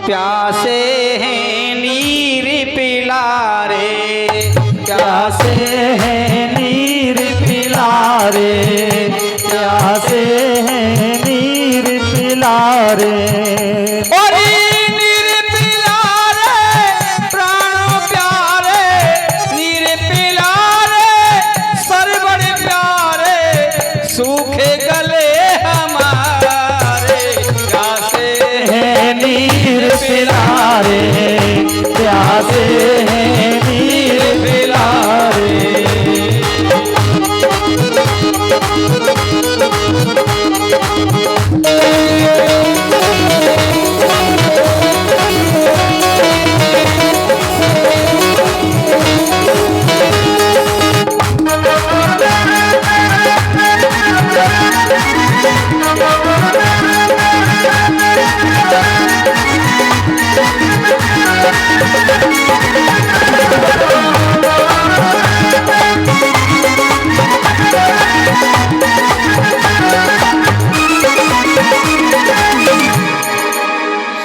प्यासे हैं नीर पिला रे, प्यासे हैं नीर पिला रे, प्यासे हैं नीर पिला रे। और नीर पिला रे प्राणों प्यारे, नीर पिला रे सर बड़े प्यारे, सूखे गले हमारे, प्यासे हैं नीर पिला रे, प्यासे हैं नीर पिला रे।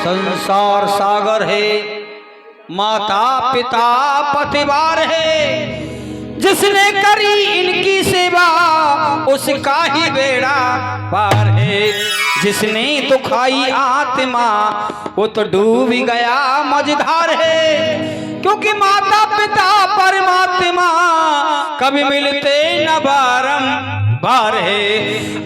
संसार सागर है, माता पिता पतिवार है, जिसने करी इनकी सेवा उसका ही बेड़ा पार है। जिसने तो खाई आत्मा वो तो डूब गया मझधार है, क्योंकि माता पिता परमात्मा कभी मिलते न बारंबार है।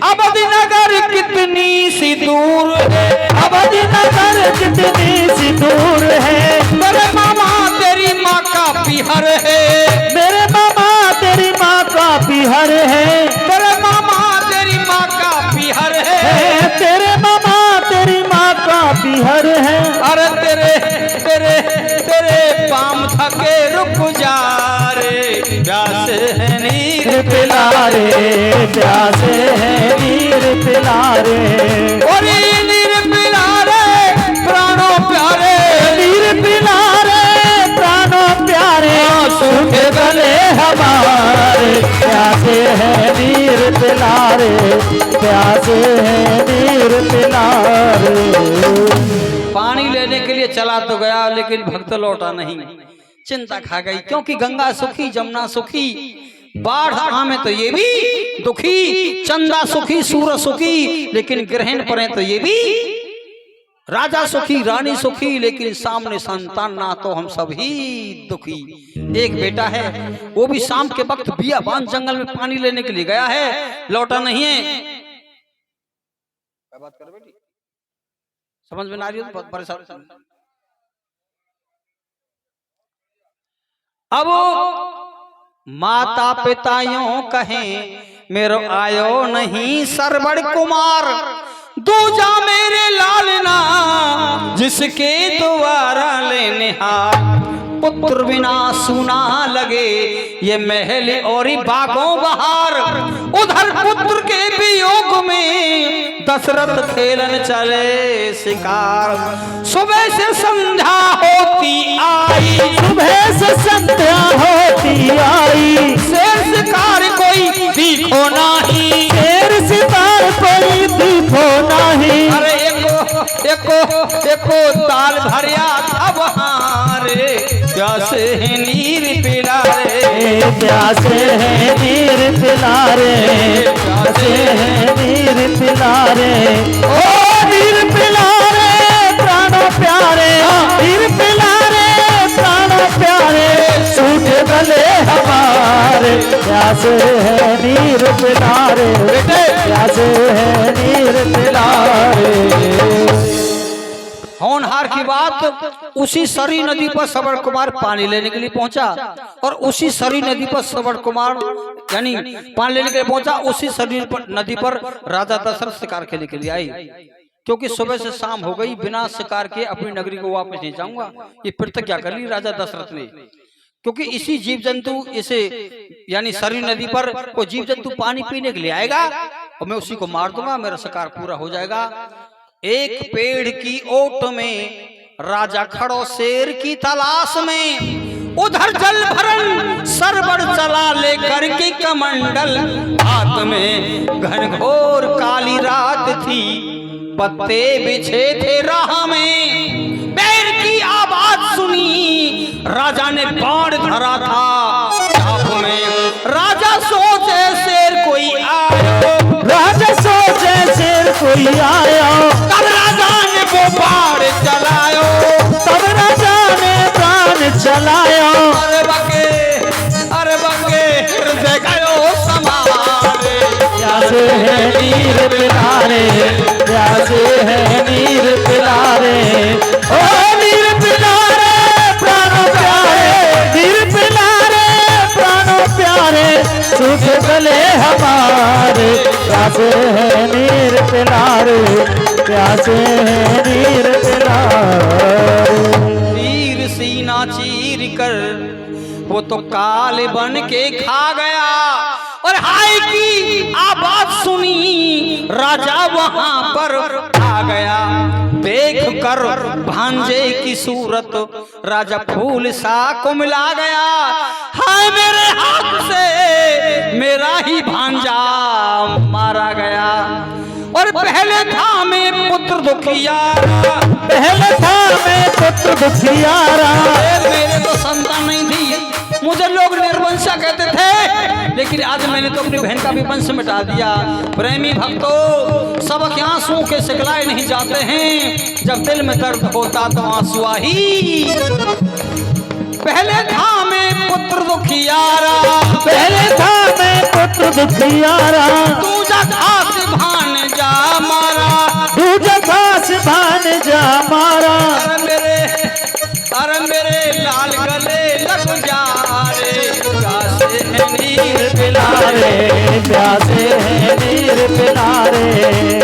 अवधि नगर कितनी सी दूर है, अवधि नगर कितनी सी दूर है, मेरे मामा तेरी माँ का पिहर है, मेरे मामा तेरी माँ का पिहर है, तेरे मामा तेरी माँ का पिहर है, तेरे मामा तेरी माँ का पिहर है। अरे तेरे तेरे तेरे पाम थके रुक जा रे, प्यासे है नीर पिला रे, प्यासे है नीर पिला रे। और ये नीर पिला रे प्राणों प्यारे, नीर पिला रे प्राणों प्यारे, सूखे गले हमारे, प्यासे है नीर पिला रे, प्यासे है नीर पिला रे। पानी लेने के लिए चला तो गया लेकिन भक्त लौटा नहीं, चिंता खा गई, क्योंकि गंगा सुखी जमुना सुखी, बाढ़ आमे तो ये भी दुखी, चंदा सुखी सूरज सुखी, लेकिन ग्रहण पड़े तो ये भी, राजा सुखी रानी सुखी, लेकिन सामने संतान ना तो हम सभी दुखी। एक बेटा है वो भी शाम के वक्त बियाबान जंगल में पानी लेने के लिए गया है, लौटा नहीं है। क्या बात कर बेटी, समझ में ना आ रही हो तो परेशान। अब माता पिता यूं कहें मेरो आयो नहीं सरबड़ कुमार, दूजा मेरे लालना जिसके द्वारा लेने हार, पुत्र बिना सुना लगे ये महल और बागों बहार, उधर पुत्र के वियोग में दशरथ खेलन चले शिकार। सुबह से संध्या होती आई, सुबह से संध्या होती आई, शेर शिकार कोई दिखो नहीं, शेर शिकार कोई दिखो नहीं। अरे एको ताल भरिया था वहाँ रे, प्यासे है नीर पिला रे, प्यासे है नीर पिला रे, प्यासे है नीर पिला रे। ओ नीर पिला रे प्राणों प्यारे, नीर पिला रे प्राणों प्यारे, सूखे गले हमारे, प्यासे है नीर पिला रे, प्यासे है नीर पिला रे। होनहार की बात, उसी सरी नदी पर सबड़ कुमार पानी लेने के लिए पहुंचा, और उसी सरी नदी पर सबड़ कुमार यानी पानी लेने के लिए पहुंचा, उसी सरी नदी पर राजा दशरथ शिकार खेलने के लिए आई, क्योंकि सुबह से शाम हो गई, बिना शिकार के अपनी नगरी को वापस नहीं जाऊंगा, ये प्रतिज्ञा कर ली राजा दशरथ ने। क्योंकि इसी जीव जंतु इसे यानी सरी नदी पर कोई जीव जंतु पानी पीने के लिए आएगा और मैं उसी को मार दूंगा, मेरा शिकार पूरा हो जाएगा। एक पेड़ की ओट में राजा खड़ो शेर की तलाश में, उधर जल भरन सरबड़ चला लेकर के कमंडल, हाथ में घनघोर काली रात थी, पत्ते बिछे थे राह में, कोई आयो, तब राजा ने वो बाण चलायो, तब राजा ने प्राण चलायो। अरे बंगे हृदय गयो समारे, प्यासे है नीर पिलारे, प्यासे है नीर पिलारे, ओ नीर पिलारे प्राणों प्यारे, नीर पिलारे प्राणों प्यारे, सुख गले हमारे। प्यासे है नीर पिलारे, प्यासे है नीर पिलारे। तीर सीना चीर कर वो तो काले बन के खा गया, और हाय की आवाज सुनी राजा वहां पर आ गया। देख कर भांजे की सूरत राजा फूल सा को मिला गया, हाय मेरे हाथ से मेरा ही भांजा मारा गया। और पहले था मैं पुत्र दुखियारा, पहले था मैं पुत्र दुखियारा, मेरे तो संतान नहीं थी, मुझे लोग निर्वंशा कहते थे, लेकिन आज मैंने तो अपनी बहन का भी वंश मिटा दिया। प्रेमी भक्तों, सबक आंसुओं के सिखलाए नहीं जाते हैं, जब दिल में दर्द होता तो आंसू ही। पहले था मैं पुत्र दुखियारा, पहले था मैं पुत्र दुखियारा, दूजा घास भान जा मारा, दूजा घास भान जा मारा। अरे मेरे लाल गले लग जा रे, प्यासे है नीर पिलारे, प्यासे है नीर पिलारे,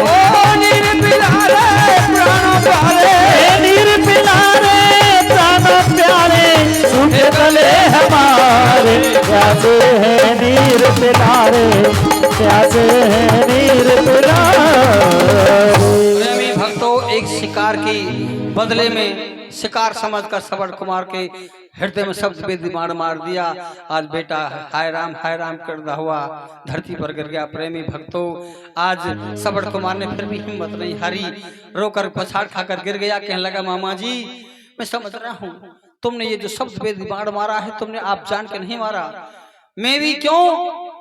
ओ नीर पिलारे प्राणों प्यारे, नीर पिलारे प्राणों प्यारे, सुख गले हमारे। प्यासे है नीर पिलारे, प्यासे है नीर पिलारे। प्रेमी भक्तों, एक शिकार की बदले में शिकार समझकर सबड़ कुमार के हृदय में शब्द बेदी मार दिया। आज बेटा हाय राम करता हुआ धरती पर गिर गया। प्रेमी भक्तों, आज सबड़ कुमार ने फिर भी हिम्मत नहीं हारी, रोकर पछाड़ खाकर गिर गया। कहने लगा, मामा जी मैं समझ रहा हूँ, तुमने ये जो शब्द बेदी मारा है, तुमने आप जान के नहीं मारा। मैं भी क्यों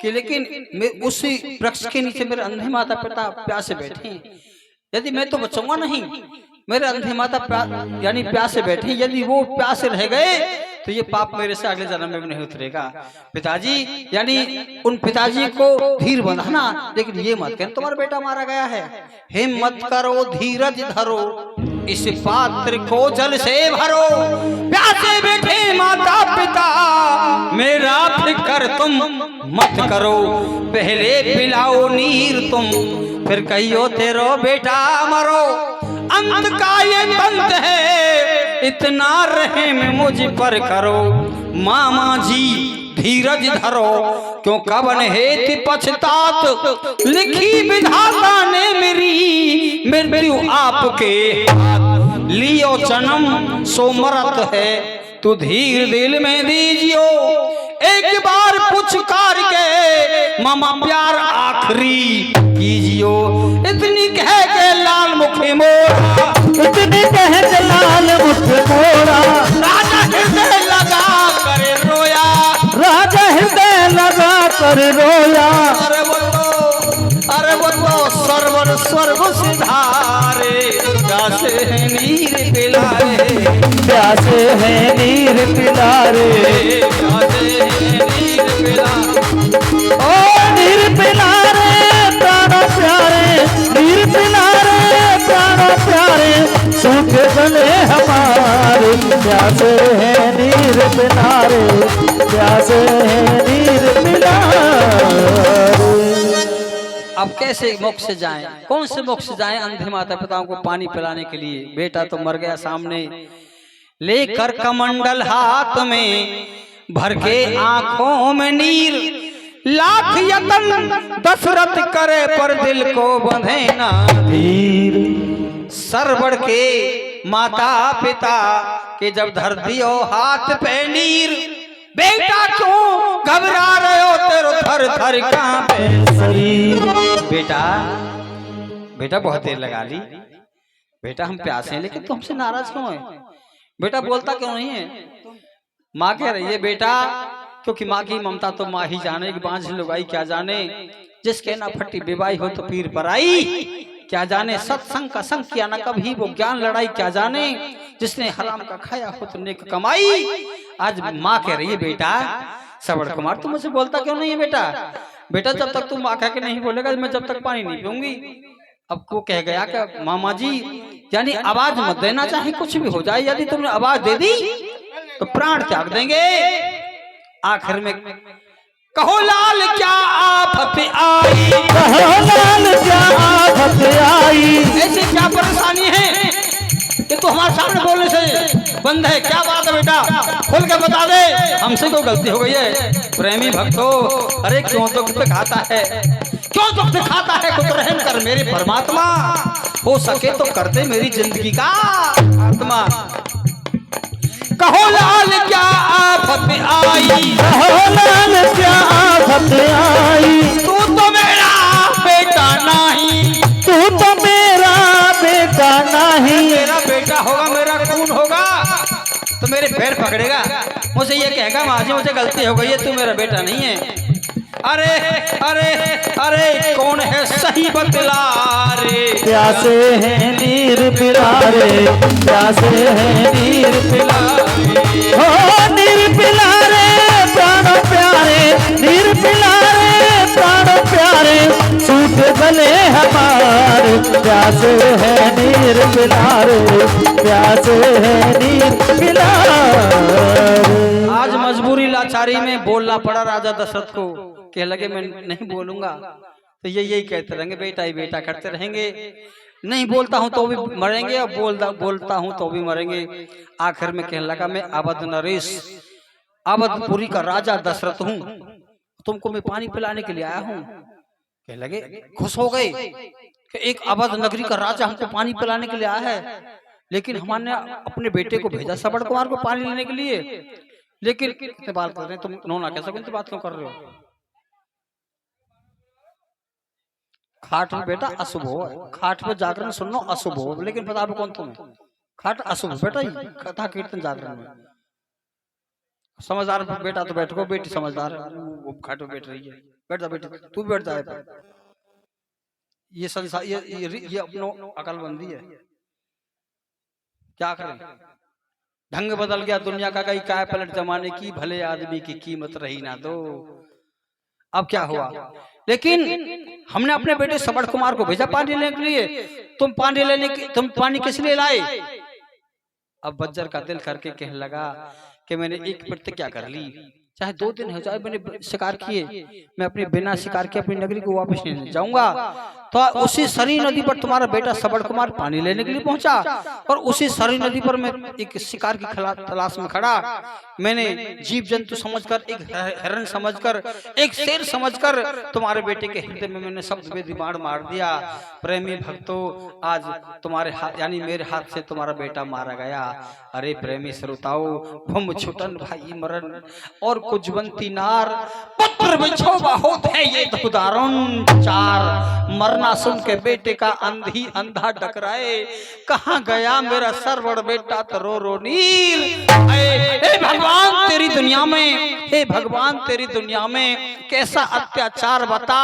कि लेकिन उसी वृक्ष के नीचे मेरे अंधे माता पिता प्यासे बैठे हैं, यदि मैं तो बचूंगा नहीं, मेरे अंधे माता यानी प्यासे बैठे, यदि वो प्यासे रह गए तो ये पाप मेरे से अगले जन्म में नहीं उतरेगा। पिताजी यानी उन पिताजी को धीर बंधाना, लेकिन ये मत कहना तुम्हारा बेटा मारा गया है। हिम्मत करो, धीरज धरो, इस पात्र को जल से भरो, प्यासे बैठे माता पिता मेरा फिक्र तुम मत करो, पहले पिलाओ नीर तुम, फिर कहियो तेरो बेटा मरो। अंत का ये तंत है, इतना रहम मुझ पर करो, मामा जी धीरज धरो, क्यों कवन हेति पछतात, लिखी विधाता ने मेरी मृत्यु आपके, लियो जन्म सो मरत है, तू धीर दिल में दीजियो, एक बार पुचकार के मामा प्यार आखिरी कीजियो। इतनी कह के लाल मुखी मोरा, इतनी कह के लाल मुख मोरा, राजा हृदय लगा कर रोया, राजा हृदय लगा कर रोया। अरे बोलो सर्वर स्वर्ग सिधारे, प्यासे है नीर पिलारे, प्यासे है नीर पिलारे, प्यासे है नीर पिलारे, ओ नीर पिलारे प्राणों प्यारे, नीर पिलारे प्राणों प्यारे, सुख गले हमारे। प्यासे है नीर पिलारे, प्यासे है नीर पिलारे। अब कैसे मोक्ष से जाएं, कौन से मोक्ष से जाएं? अंधे माता पिताओं को पानी पिलाने के लिए बेटा तो मर गया सामने, लेकर कमंडल हाथ में भर के आंखों में नीर, लाख यतन दशरथ करे पर दिल को बंधे ना धीर। सरबड़ के माता पिता के जब धर दियो हाथ पे नीर, बेटा क्यों घबरा रहे हो, तेरो थर थर कांपे शरीर। बेटा बहुत देर लगा ली, बेटा हम प्यासे हैं, लेकिन तुम हमसे नाराज क्यों है? बेटा बोलता क्यों नहीं है? माँ कह रही है बेटा, क्योंकि माँ की ममता तो माँ ही जाने, कि बांझ लुगाई क्या जाने, जिसके ना फटी बेबाई हो तो पीर पर आई। क्या जाने सत्संग का संग किया न कभी, वो ज्ञान लड़ाई क्या जाने, जिसने हराम का खाया हो तो नेक कमाई। आज माँ कह रही है बेटा श्रवण कुमार तू मुझसे बोलता क्यों नहीं है बेटा, बेटा जब तक तू माँ कह के नहीं बोलेगा मैं जब तक पानी नहीं पीऊंगी। अब वो कह गया कि मामा जी यानी आवाज मत देना, चाहे कुछ भी हो जाए, यदि तुमने आवाज दे दी तो प्राण त्याग देंगे। आखिर में कहो लाल क्या आफत आई, कहो लाल क्या आफत आई, ऐसे क्या परेशानी है कि तू हमारे सामने बोलने से बंद है, क्या बात है बेटा खोल के बता दे, हमसे कोई गलती हो गई है। प्रेमी भक्तों अरे क्यों दुख दिखाता है, क्यों दुख दिखाता है, कुछ रहम कर मेरे परमात्मा, हो सके तो कर दे मेरी जिंदगी का आत्मा। कहो लाल क्या आफत आई, कहो लाल क्या आफत आई, तू तो मेरा बेटा नहीं, तू तो मेरा बेटा नहीं, मेरा बेटा होगा मेरा खून होगा तो मेरे पैर पकड़ेगा, मुझे ये कहेगा माँ जी मुझे गलती हो गई है, तू मेरा बेटा नहीं है। अरे अरे अरे कौन है सही बतला रे, प्यासे हैं नीर पिलारे, प्यासे हैं नीर पिलारे, हो नीर पिलारे प्राणों प्यारे, नीर पिलारे प्राणों प्यारे, सूट गले हमारे, प्यासे हैं नीर पिलारे, प्यासे हैं नीर पिलारे। आज मजबूरी लाचारी में बोलना पड़ा राजा दशरथ को, कह लगे मैं नहीं बोलूंगा तो ये यही कहते रहेंगे बेटा ही बेटा करते रहेंगे, नहीं बोलता हूं तो भी मरेंगे और बोलता हूं तो भी मरेंगे। आखिर में कहने लगा मैं अवध नरेश अवधपुरी का राजा दशरथ हूं, तुमको मैं पानी पिलाने के लिए आया हूं। कह लगे खुश हो गए कि एक अवध नगरी का राजा हमको पानी पिलाने के लिए आया है, लेकिन हमने अपने बेटे को भेजा श्रवण कुमार को पानी लेने के लिए, लेकिन कितने बात कर रहे हैं तुम, नोना कैसा कौन सी बात क्यों कर रहे हो। खाट में बेटा अशुभ हो, खाट में जागरण सुनना अशुभ हो, लेकिन बता कौन तुम्हें खाट अशुभ बेटा ही कथा कीर्तन जागरण में। समझदार बेटा तो बैठो, बेटी समझदार वो खाट में बैठ रही है, बैठ जा बेटी तू भी बैठ जाए। ये संसार ये अपनो अकलबंदी है, क्या करें ढंग बदल गया दुनिया का, कहीं काय पलट जमाने की, भले आदमी की कीमत रही ना दो। अब क्या हुआ, लेकिन हमने अपने बेटे श्रवण कुमार को भेजा पानी लेने के लिए, तुम पानी किस लिए लाए। अब बज्जर का दिल करके कहने लगा कि मैंने एक प्रतिज्ञा कर ली, चाहे 2 दिन हो जाए मैंने शिकार किए, मैं अपने बिना शिकार के अपनी नगरी को वापस नहीं जाऊंगा। तो उसी सरी नदी पर तुम्हारा बेटा श्रवण कुमार पानी लेने के लिए पहुंचा, और उसी सरी नदी पर मैं एक शिकार की तलाश में खड़ा, मैंने जीव जंतु समझकर, एक हिरण समझकर, एक शेर समझकर तुम्हारे बेटे के हृदय में मैंने शब्द वेदी बाण मार दिया। प्रेमी भक्तों आज तुम्हारे हाथ यानी मेरे हाथ से तुम्हारा बेटा मारा गया। अरे प्रेमी श्रोताओ भूम छुटन भाई मरण और कुजवंती नार पुत्र बिछोबा होत है ये उदाहरण चार, मरना सुन के बेटे का अंधी अंधा टकराए, कहाँ गया मेरा श्रवण बेटा तो रो रो नीर। हे भगवान तेरी दुनिया में, हे भगवान तेरी दुनिया में कैसा अत्याचार बता,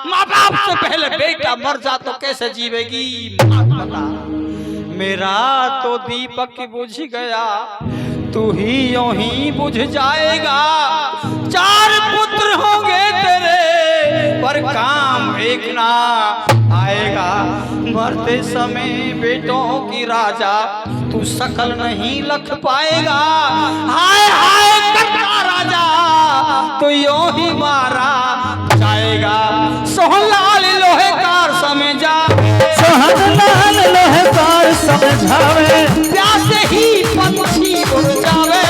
माँ बाप से पहले बेटा मर जा तो कैसे जीवेगी बता। मेरा तो दीपक बुझ गया तू ही यूं ही बुझ जाएगा, 4 पुत्र होंगे तेरे पर काम एक ना आएगा, मरते समय बेटों की राजा तू शकल नहीं लख पाएगा। हाय हाय करता राजा तो यूं ही मारा जाएगा। सोहनलाल लोहेकार समझा, सोहनलाल लोहेकार समझावे, प्यासे ही पंछी उड़ जावे,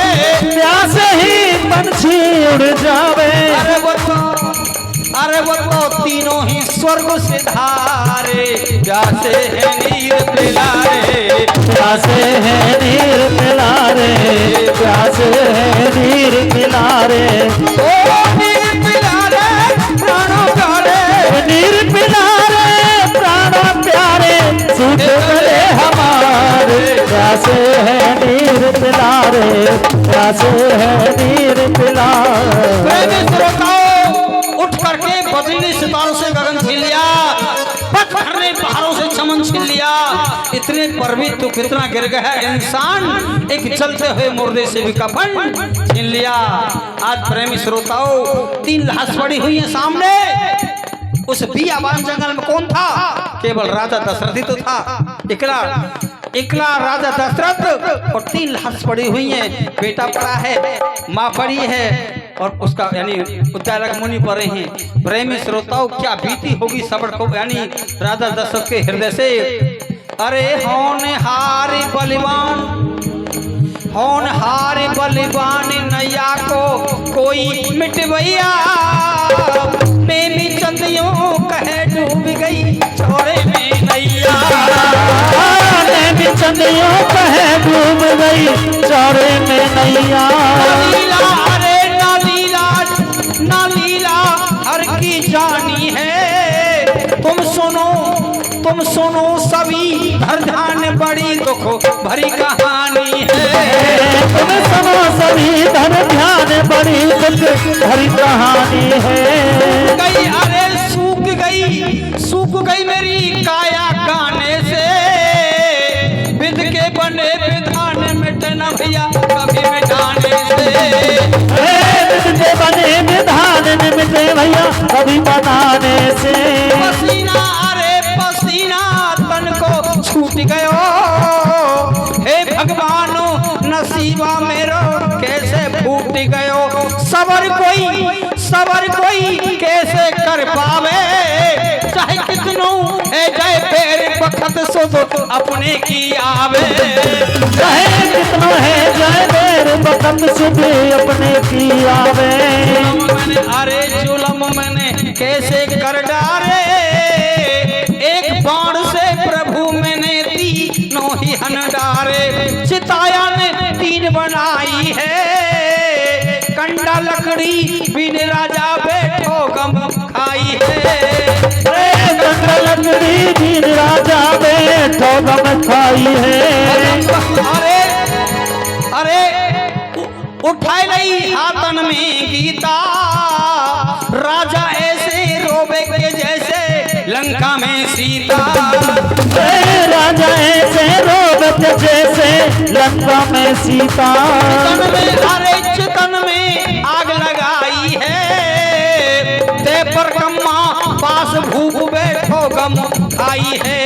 प्यासे ही पंछी उड़ जावे। अरे वो तो तीनों ही स्वर्ग से धारे, प्यासे है नीर पिलारे, प्यासे है नीर पिलारे, प्यासे है नीर पिलारे, ओ नीर पिलारे प्राणों प्यारे, नीर पिलारे प्राणों प्यारे, सूट गले हमारे, प्यासे है नीर पिलारे, प्यासे है नीर पिलारे। उठ करके बदली सितारों से गगन झील लिया, पथ भरने पहाड़ों से दामन छीन लिया। इतने पर भी तू कितना गिर गया इंसान, एक चलते हुए मुर्दे से भी कफन छीन लिया। आज प्रेमी श्रोताओं, 3 लाश पड़ी हुई है सामने। उस बियाबान जंगल में कौन था? केवल राजा दशरथ ही तो था। इकला राजा दशरथ और 3 लाश पड़ी हुई हैं। बेटा पड़ा है, माँ पड़ी है और उसका यानी उद्धारक मुनि पड़े हैं। प्रेमी श्रोताओं, क्या बीती होगी सबर को यानी राजा दशरथ के हृदय से। अरे होनहारी बलिवान नैया को कोई मिटवैया, प्रेमी चंदियों कहे डूब गई छोरे में नैया। प्रेमी चंदियों कहे डूब गई छोरे में नैया। अरे नालीला हर की जानी है। तुम सुनो सभी हर ध्यान, बड़ी दुख भरी कहानी है। तुम सुनो सभी धन ध्यान, बड़ी दुख भरी कहानी है। गई अरे सूख गई मेरी काया गाने से, विध के बने विधान मिटना भैया कभी मिटाने से। विध के बने विधान न मिटे भैया कभी बनाने से। पसीना तन को छूट गयो, हे भगवान नसीबा मेरो कैसे फूट गयो। सबर कोई कैसे कर पावे, चाहे कितनों है जय पैर बखत सुध अपने की आवे। चाहे कितनों है जय पैर बखत सुध अपने की आवे। अरे जुलम मैंने कैसे कर डारे, एक बाण से प्रभु मैंने 3 ही हन डारे। चिताया ने 3 बनाई है, कंडा लकड़ी बिन राजा बैठो गम खाई है। कंडा लकड़ी बिन राजा बैठो गम खाई है। अरे उठाए लई हाथन में गीता, राजा ऐसे रोबे के जैसे लंका में सीता। राजा ऐसे रोबे के जैसे लंका में सीता। चितन में आग लगाई है, ते पर कम्मा पास भूख बैठो गम खाई है।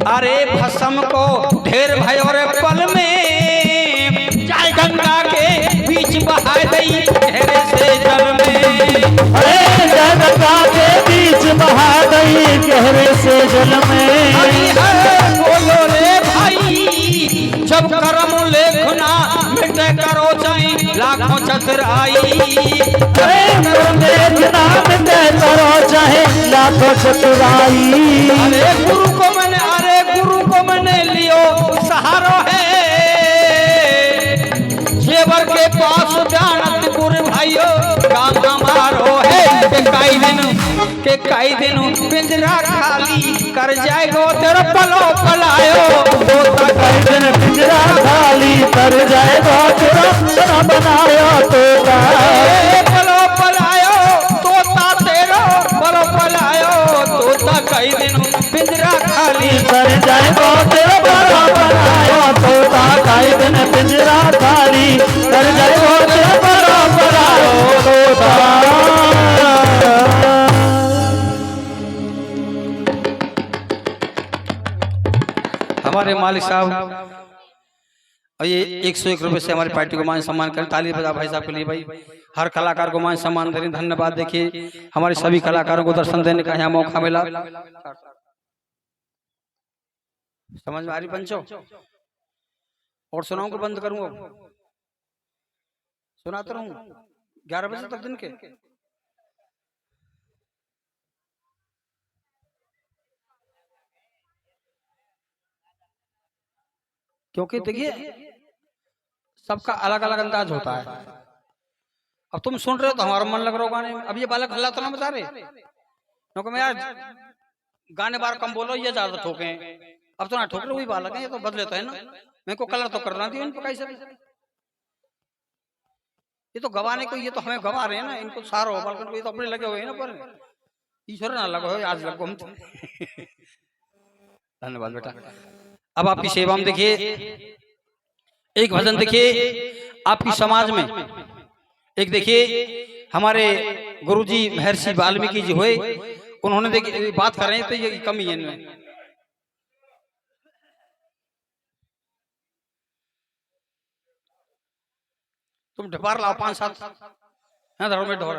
अरे भस्म को ढेर भयो रे पल में, चाहे गंगा के बीच बहा दई गहरे से जल में। अरे गंगा के बीच बहा दई गहरे से जल में। बोलो रे भाई, जब करम लेखना मिटे करो चाहे लाखों चतुराई। अरे देखना मिटे करो चाहे लाखों चतुराई। अरे गुरु को मैंने लियो सहारो है, जेवर के पास जानत गुरु भाइयों काम हमारो है। के कई दिन पिंजरा खाली कर जाएगो तेरा पलो पलायो। कई दिन पिंजरा खाली कर जाएगो तेरा पलो बनायो तोता। पलो पलायो तोता तेरो पलो पलायो तोता, कई दिन पिंजरा खाली कर जाएगो तेरा पलो बनायो तोता। कई दिन पिंजरा खाली कर जाएगो तेरा पलो बनायो तोता। हमारे मालिक साहब और ये 101 रुपए से हमारी पार्टी को मान सम्मान करें। ताली बजा भाई साहब के लिए। भाई हर कलाकार को मान सम्मान करें। धन्यवाद। देखिए हमारे सभी कलाकारों को दर्शन देने का यहाँ मौका मिला। समझ में आ रही पंचो? और सुनाऊं को बंद करूंगा? सुनाता रहूं 11 बजे तक दिन के। क्योंकि देखिए सबका अलग अलग अंदाज होता है। अब तुम सुन रहे हो तो हमारा मन लग रहा हो गाने में। अब ये बालक हल्ला तो ना बता रहे, क्योंकि मैं यार गाने बार कम बोलो, ये ज्यादा ठोके। अब तो ना ठोक रहे, वही बालक है, ये तो बदले तो है ना। मेरे को कलर तो करना थी इनको कैसे भी। ये तो गवाने को, ये तो हमें गवा रहे हैं ना, इनको सारो बालक ये तो अपने लगे हुए हैं ना। पर ईश्वर ना लगो आज लगो हम धन्यवाद बेटा। अब आपकी सेवा में देखिए एक भजन देखिए आपकी समाज में, एक देखिए हमारे गुरुजी महर्षि वाल्मीकि जी हुए, उन्होंने देखिए बात कर रहे हैं तो ये कमी है इनमें। तुम ढपार लाओ 5-7 धरो में ढोर